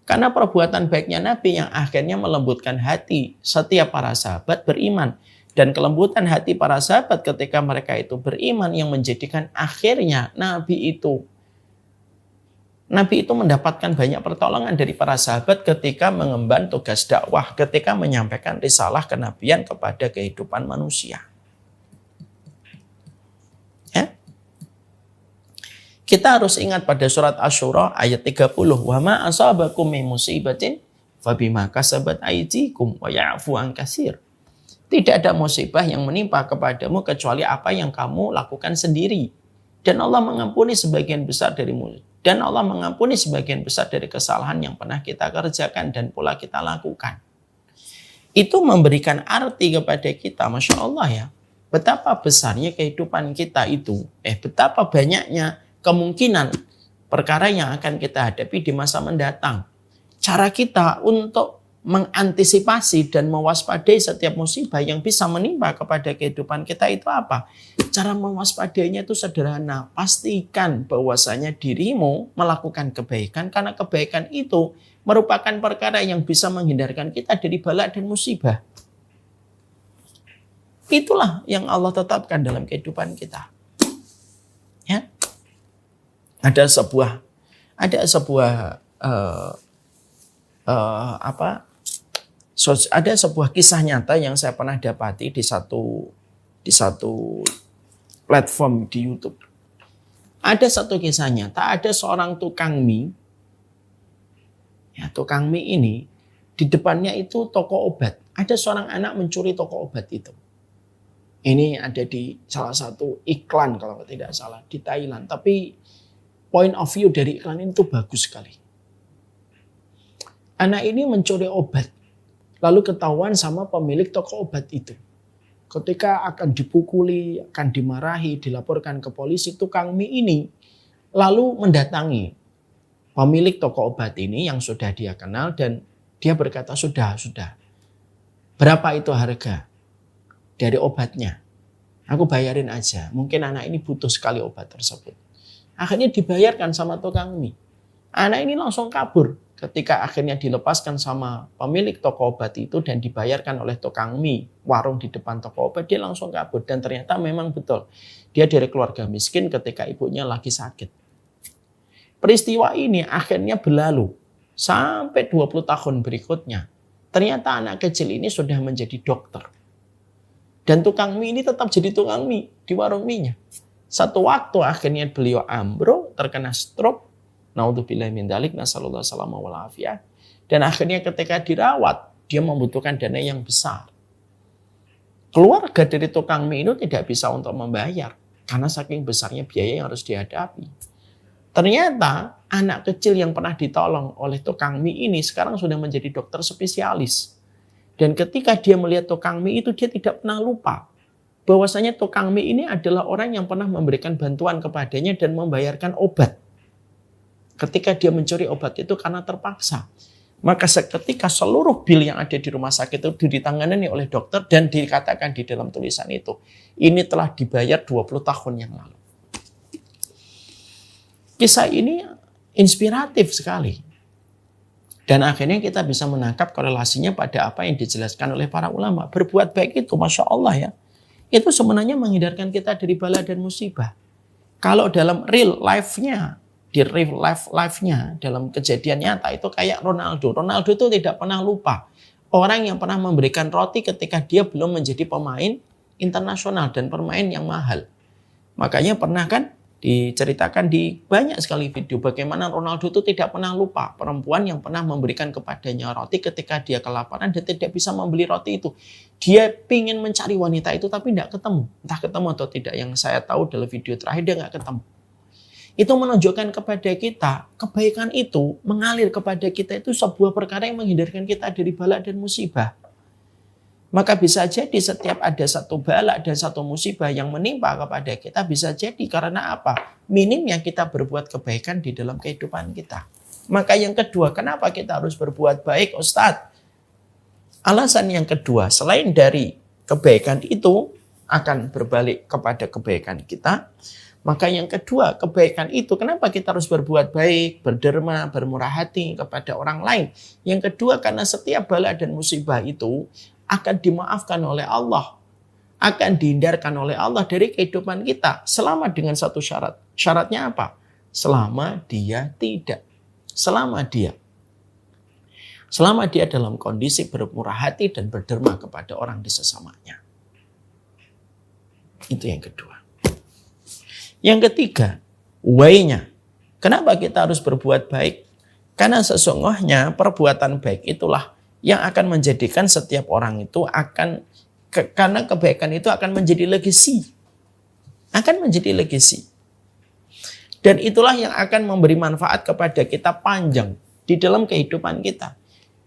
Karena perbuatan baiknya Nabi yang akhirnya melembutkan hati setiap para sahabat beriman. Dan kelembutan hati para sahabat ketika mereka itu beriman yang menjadikan akhirnya Nabi itu mendapatkan banyak pertolongan dari para sahabat ketika mengemban tugas dakwah, ketika menyampaikan risalah kenabian kepada kehidupan manusia. Ya? Kita harus ingat pada surat Asy-Syura ayat 30. Wa ma asabakum min musibatin fabima kasabat aydikum wa ya'fu an katsir. Tidak ada musibah yang menimpa kepadamu kecuali apa yang kamu lakukan sendiri. Dan Allah mengampuni sebagian besar dari kesalahan yang pernah kita kerjakan dan pula kita lakukan. Itu memberikan arti kepada kita, Masya Allah ya. Betapa besarnya kehidupan kita itu. Betapa banyaknya kemungkinan perkara yang akan kita hadapi di masa mendatang. Cara kita untuk mengantisipasi dan mewaspadai setiap musibah yang bisa menimpa kepada kehidupan kita itu apa? Cara mewaspadainya itu sederhana. Pastikan bahwasanya dirimu melakukan kebaikan karena kebaikan itu merupakan perkara yang bisa menghindarkan kita dari bala dan musibah. Itulah yang Allah tetapkan dalam kehidupan kita. Ya. Ada sebuah kisah nyata yang saya pernah dapati di satu di satu platform di YouTube. Ada satu kisah nyata, ada seorang tukang mie. Ya, tukang mie ini di depannya itu toko obat. Ada seorang anak mencuri toko obat itu. Ini ada di salah satu iklan kalau tidak salah di Thailand. Tapi point of view dari iklan itu bagus sekali. Anak ini mencuri obat. Lalu ketahuan sama pemilik toko obat itu. Ketika akan dipukuli, akan dimarahi, dilaporkan ke polisi, tukang mie ini lalu mendatangi pemilik toko obat ini yang sudah dia kenal dan dia berkata, sudah. Berapa itu harga dari obatnya? Aku bayarin aja. Mungkin anak ini butuh sekali obat tersebut. Akhirnya dibayarkan sama tukang mie. Anak ini langsung kabur. Ketika akhirnya dilepaskan sama pemilik toko obat itu dan dibayarkan oleh tukang mie warung di depan toko obat, dia langsung kabur. Dan ternyata memang betul. Dia dari keluarga miskin ketika ibunya lagi sakit. Peristiwa ini akhirnya berlalu. Sampai 20 tahun berikutnya. Ternyata anak kecil ini sudah menjadi dokter. Dan tukang mie ini tetap jadi tukang mie di warung mie-nya. Satu waktu akhirnya beliau ambruk, terkena stroke. Naudzubillah min dzalik, nasallallahu salama wal afiyah. Dan akhirnya ketika dirawat, dia membutuhkan dana yang besar. Keluarga dari tukang mie itu tidak bisa untuk membayar. Karena saking besarnya biaya yang harus dihadapi. Ternyata anak kecil yang pernah ditolong oleh tukang mie ini sekarang sudah menjadi dokter spesialis. Dan ketika dia melihat tukang mie itu, dia tidak pernah lupa bahwasanya tukang mie ini adalah orang yang pernah memberikan bantuan kepadanya dan membayarkan obat. Ketika dia mencuri obat itu karena terpaksa. Maka seketika seluruh bil yang ada di rumah sakit itu ditangani oleh dokter dan dikatakan di dalam tulisan itu, ini telah dibayar 20 tahun yang lalu. Kisah ini inspiratif sekali. Dan akhirnya kita bisa menangkap korelasinya pada apa yang dijelaskan oleh para ulama. Berbuat baik itu, Masya Allah ya, itu sebenarnya menghindarkan kita dari bala dan musibah. Kalau dalam real life-nya, di real life-nya, dalam kejadian nyata itu kayak Ronaldo. Ronaldo itu tidak pernah lupa orang yang pernah memberikan roti ketika dia belum menjadi pemain internasional dan pemain yang mahal. Makanya pernah kan diceritakan di banyak sekali video bagaimana Ronaldo itu tidak pernah lupa perempuan yang pernah memberikan kepadanya roti ketika dia kelaparan dan tidak bisa membeli roti itu. Dia ingin mencari wanita itu tapi tidak ketemu. Entah ketemu atau tidak. Yang saya tahu dalam video terakhir dia nggak ketemu. Itu menunjukkan kepada kita kebaikan itu mengalir kepada kita itu sebuah perkara yang menghindarkan kita dari bala dan musibah. Maka bisa jadi setiap ada satu bala dan satu musibah yang menimpa kepada kita bisa jadi karena apa? Minimnya kita berbuat kebaikan di dalam kehidupan kita. Maka yang kedua, kenapa kita harus berbuat baik, Ustadz? Alasan yang kedua, selain dari kebaikan itu akan berbalik kepada kebaikan kita, maka yang kedua, kebaikan itu kenapa kita harus berbuat baik, berderma, bermurah hati kepada orang lain? Yang kedua, karena setiap bala dan musibah itu akan dimaafkan oleh Allah, akan dihindarkan oleh Allah dari kehidupan kita selama dengan satu syarat. Syaratnya apa? Selama dia dalam kondisi bermurah hati dan berderma kepada orang di sesamanya. Itu yang kedua. Yang ketiga, why-nya. Kenapa kita harus berbuat baik? Karena sesungguhnya perbuatan baik itulah yang akan menjadikan setiap orang itu karena kebaikan itu akan menjadi legacy. Akan menjadi legacy. Dan itulah yang akan memberi manfaat kepada kita panjang di dalam kehidupan kita.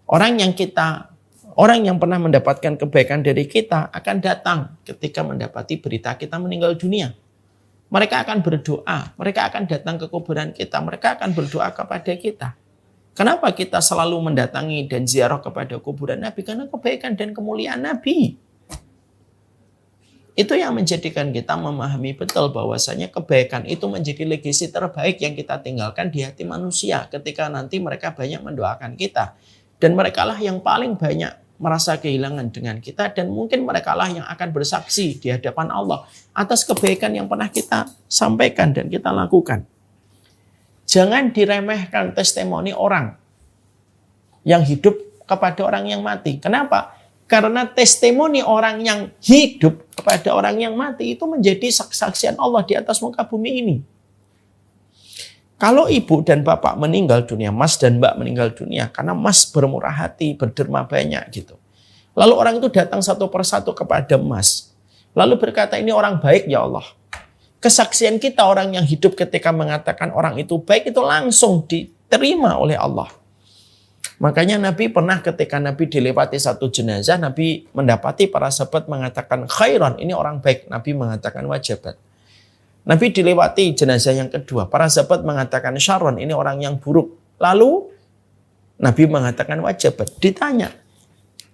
Orang yang pernah mendapatkan kebaikan dari kita akan datang ketika mendapati berita kita meninggal dunia. Mereka akan berdoa, mereka akan datang ke kuburan kita, mereka akan berdoa kepada kita. Kenapa kita selalu mendatangi dan ziarah kepada kuburan Nabi? Karena kebaikan dan kemuliaan Nabi. Itu yang menjadikan kita memahami betul bahwasanya kebaikan itu menjadi legasi terbaik yang kita tinggalkan di hati manusia ketika nanti mereka banyak mendoakan kita. Dan merekalah yang paling banyak merasa kehilangan dengan kita dan mungkin merekalah yang akan bersaksi di hadapan Allah atas kebaikan yang pernah kita sampaikan dan kita lakukan. Jangan diremehkan testimoni orang yang hidup kepada orang yang mati. Kenapa? Karena testimoni orang yang hidup kepada orang yang mati itu menjadi kesaksian Allah di atas muka bumi ini. Kalau ibu dan bapak meninggal dunia, mas dan mbak meninggal dunia, karena mas bermurah hati, berderma banyak gitu. Lalu orang itu datang satu persatu kepada mas. Lalu berkata, ini orang baik ya Allah. Kesaksian kita orang yang hidup ketika mengatakan orang itu baik itu langsung diterima oleh Allah. Makanya Nabi pernah ketika Nabi dilewati satu jenazah, Nabi mendapati para sahabat mengatakan khairan, ini orang baik. Nabi mengatakan wajabat. Nabi dilewati jenazah yang kedua, para sahabat mengatakan syarron, ini orang yang buruk. Lalu Nabi mengatakan wajabat. Ditanya,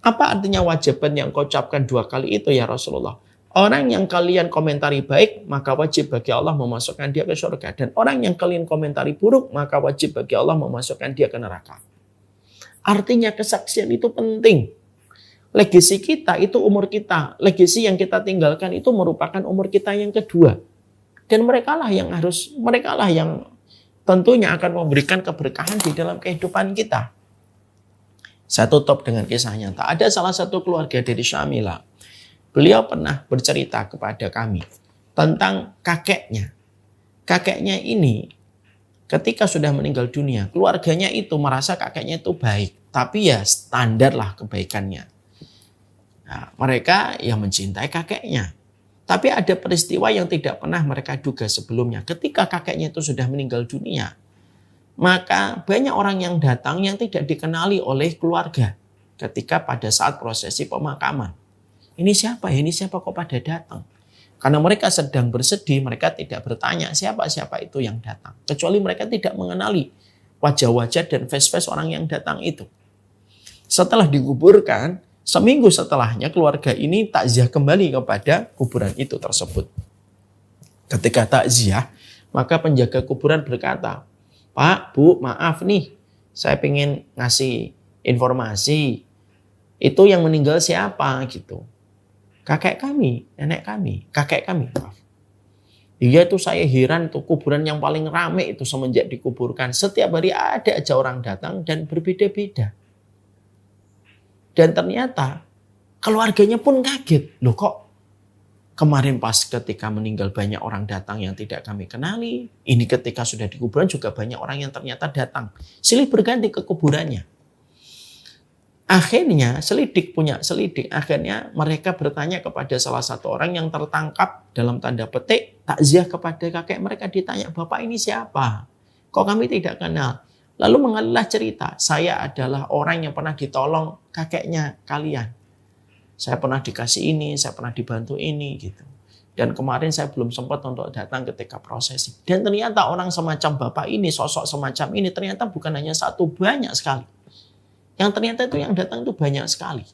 apa artinya wajabat yang kau ucapkan 2 kali itu ya Rasulullah? Orang yang kalian komentari baik, maka wajib bagi Allah memasukkan dia ke surga. Dan orang yang kalian komentari buruk, maka wajib bagi Allah memasukkan dia ke neraka. Artinya kesaksian itu penting. Legasi kita itu umur kita. Legasi yang kita tinggalkan itu merupakan umur kita yang kedua. Dan merekalah yang tentunya akan memberikan keberkahan di dalam kehidupan kita. Saya tutup dengan kisah nyata. Ada salah satu keluarga dari Syamila. Beliau pernah bercerita kepada kami tentang kakeknya. Kakeknya ini ketika sudah meninggal dunia, keluarganya itu merasa kakeknya itu baik. Tapi ya standar lah kebaikannya. Nah, mereka yang mencintai kakeknya. Tapi ada peristiwa yang tidak pernah mereka duga sebelumnya. Ketika kakeknya itu sudah meninggal dunia, maka banyak orang yang datang yang tidak dikenali oleh keluarga. Ketika pada saat prosesi pemakaman. Ini siapa ya? Ini siapa kok pada datang? Karena mereka sedang bersedih, mereka tidak bertanya siapa-siapa itu yang datang. Kecuali mereka tidak mengenali wajah-wajah dan face-face orang yang datang itu. Setelah dikuburkan, seminggu setelahnya keluarga ini takziah kembali kepada kuburan itu tersebut. Ketika takziah, maka penjaga kuburan berkata, Pak, Bu, maaf nih, saya pengen ngasih informasi. Itu yang meninggal siapa gitu. Kakek kami, nenek kami, kakek kami. Maaf. Iya itu saya heran itu kuburan yang paling rame itu semenjak dikuburkan. Setiap hari ada aja orang datang dan berbeda-beda. Dan ternyata keluarganya pun kaget. Loh kok kemarin pas ketika meninggal banyak orang datang yang tidak kami kenali. Ini ketika sudah di kuburan juga banyak orang yang ternyata datang. Silih berganti ke kuburannya. Akhirnya akhirnya mereka bertanya kepada salah satu orang yang tertangkap dalam tanda petik takziah kepada kakek mereka. Ditanya, Bapak ini siapa? Kok kami tidak kenal? Lalu mengalirlah cerita, saya adalah orang yang pernah ditolong kakeknya kalian. Saya pernah dikasih ini, saya pernah dibantu ini gitu. Dan kemarin saya belum sempat untuk datang ketika prosesi. Dan ternyata orang semacam Bapak ini, sosok semacam ini ternyata bukan hanya satu, banyak sekali. Yang ternyata itu yang datang itu banyak sekali.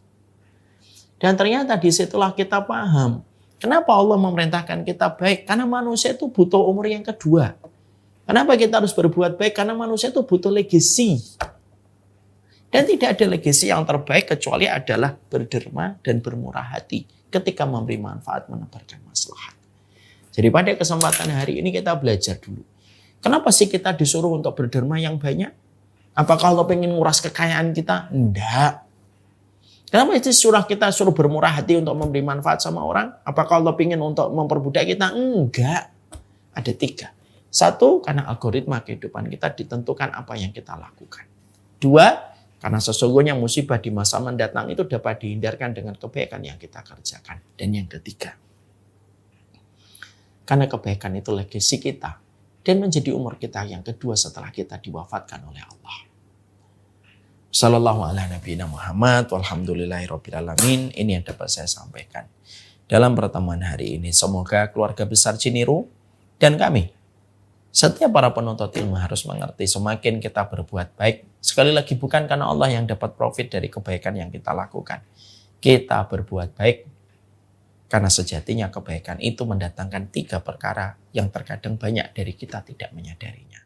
Dan ternyata disitulah kita paham. Kenapa Allah memerintahkan kita baik? Karena manusia itu butuh umur yang kedua. Kenapa kita harus berbuat baik? Karena manusia itu butuh legasi. Dan tidak ada legasi yang terbaik kecuali adalah berderma dan bermurah hati. Ketika memberi manfaat, menebarkan maslahat. Jadi pada kesempatan hari ini kita belajar dulu. Kenapa sih kita disuruh untuk berderma yang banyak? Apakah Allah pengen nguras kekayaan kita? Enggak. Kenapa itu kita suruh bermurah hati untuk memberi manfaat sama orang? Apakah Allah pengen untuk memperbudak kita? Enggak. Ada 3. 1, karena algoritma kehidupan kita ditentukan apa yang kita lakukan. 2, karena sesungguhnya musibah di masa mendatang itu dapat dihindarkan dengan kebaikan yang kita kerjakan. Dan yang ketiga, karena kebaikan itu legasi kita. Dan menjadi umur kita yang kedua setelah kita diwafatkan oleh Allah. Sallallahu ala nabiyina Muhammad walhamdulillahirabbil alamin. Ini yang dapat saya sampaikan dalam pertemuan hari ini. Semoga keluarga besar Ciniru dan kami, setiap para penuntut ilmu harus mengerti semakin kita berbuat baik. Sekali lagi bukan karena Allah yang dapat profit dari kebaikan yang kita lakukan. Kita berbuat baik karena sejatinya kebaikan itu mendatangkan 3 perkara yang terkadang banyak dari kita tidak menyadarinya.